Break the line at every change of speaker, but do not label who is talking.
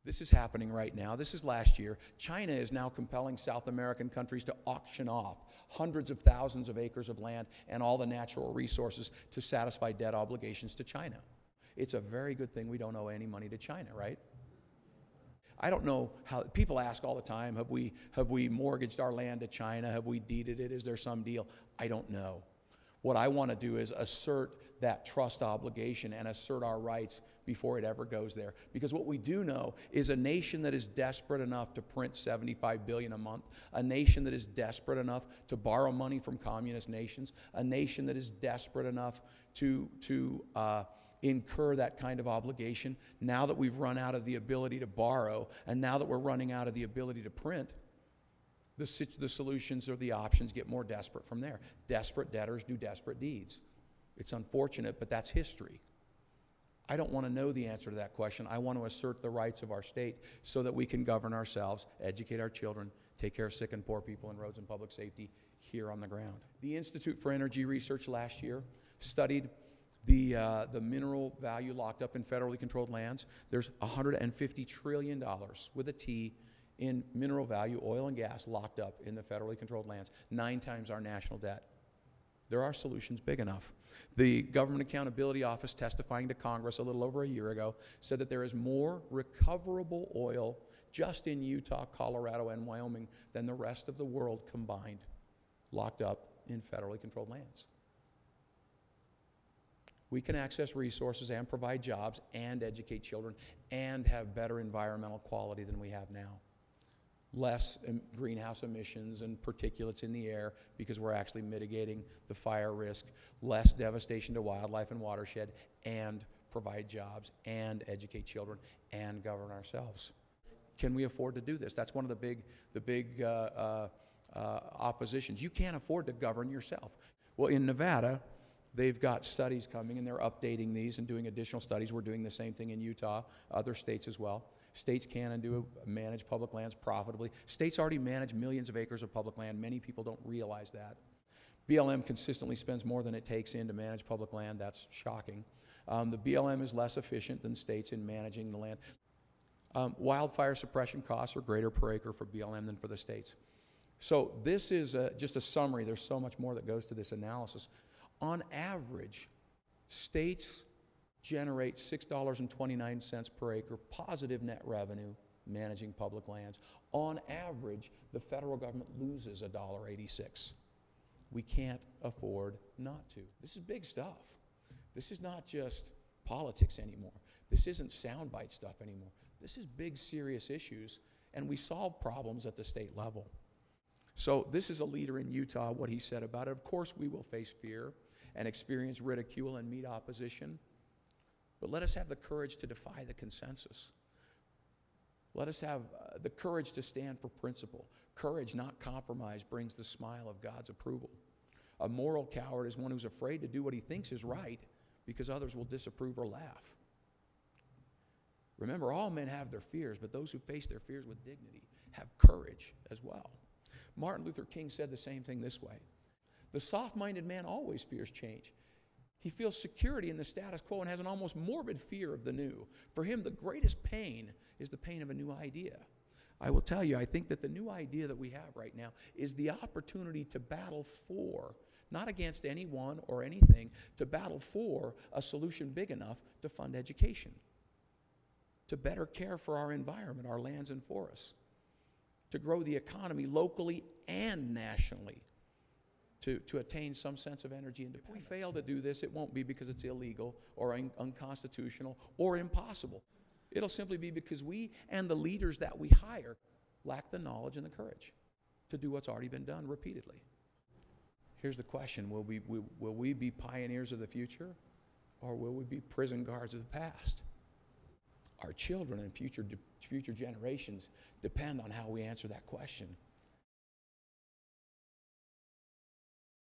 This is happening right now. This is last year. China is now compelling South American countries to auction off hundreds of thousands of acres of land and all the natural resources to satisfy debt obligations to China. It's a very good thing we don't owe any money to China, right? I don't know how, people ask all the time, have we mortgaged our land to China? Have we deeded it? Is there some deal? I don't know. What I want to do is assert that trust obligation and assert our rights before it ever goes there. Because what we do know is a nation that is desperate enough to print 75 billion a month, a nation that is desperate enough to borrow money from communist nations, a nation that is desperate enough to incur that kind of obligation, now that we've run out of the ability to borrow, and now that we're running out of the ability to print, the solutions or the options get more desperate from there. Desperate debtors do desperate deeds. It's unfortunate, but that's history. I don't want to know the answer to that question. I want to assert the rights of our state so that we can govern ourselves, educate our children, take care of sick and poor people in roads and public safety here on the ground. The Institute for Energy Research last year studied the mineral value locked up in federally controlled lands. There's $150 trillion with a T in mineral value, oil and gas, locked up in the federally controlled lands, 9 times our national debt. There are solutions big enough. The Government Accountability Office, testifying to Congress a little over a year ago, said that there is more recoverable oil just in Utah, Colorado, and Wyoming than the rest of the world combined, locked up in federally controlled lands. We can access resources and provide jobs and educate children and have better environmental quality than we have now. Less greenhouse emissions and particulates in the air because we're actually mitigating the fire risk, less devastation to wildlife and watershed, and provide jobs and educate children and govern ourselves. Can we afford to do this? That's one of the big oppositions. You can't afford to govern yourself. Well, in Nevada, they've got studies coming, and they're updating these and doing additional studies. We're doing the same thing in Utah, other states as well. States can and do manage public lands profitably. States already manage millions of acres of public land. Many people don't realize that. BLM consistently spends more than it takes in to manage public land. That's shocking. The BLM is less efficient than states in managing the land. Wildfire suppression costs are greater per acre for BLM than for the states. So this is just a summary. There's so much more that goes to this analysis. On average, states generate $6.29 per acre positive net revenue managing public lands. On average, the federal government loses $1.86. We can't afford not to. This is big stuff. This is not just politics anymore. This isn't soundbite stuff anymore. This is big, serious issues, and we solve problems at the state level. So this is a leader in Utah, what he said about it. Of course, we will face fear and experience ridicule and meet opposition. But let us have the courage to defy the consensus. Let us have the courage to stand for principle. Courage, not compromise, brings the smile of God's approval. A moral coward is one who's afraid to do what he thinks is right because others will disapprove or laugh. Remember, all men have their fears, but those who face their fears with dignity have courage as well. Martin Luther King said the same thing this way. The soft-minded man always fears change. He feels security in the status quo and has an almost morbid fear of the new. For him, the greatest pain is the pain of a new idea. I will tell you, I think that the new idea that we have right now is the opportunity to battle for, not against anyone or anything, to battle for a solution big enough to fund education, to better care for our environment, our lands and forests, to grow the economy locally and nationally, to attain some sense of energy independence. If we fail to do this, it won't be because it's illegal or unconstitutional or impossible. It'll simply be because we and the leaders that we hire lack the knowledge and the courage to do what's already been done repeatedly. Here's the question, will we be pioneers of the future, or will we be prison guards of the past? Our children and future generations depend on how we answer that question.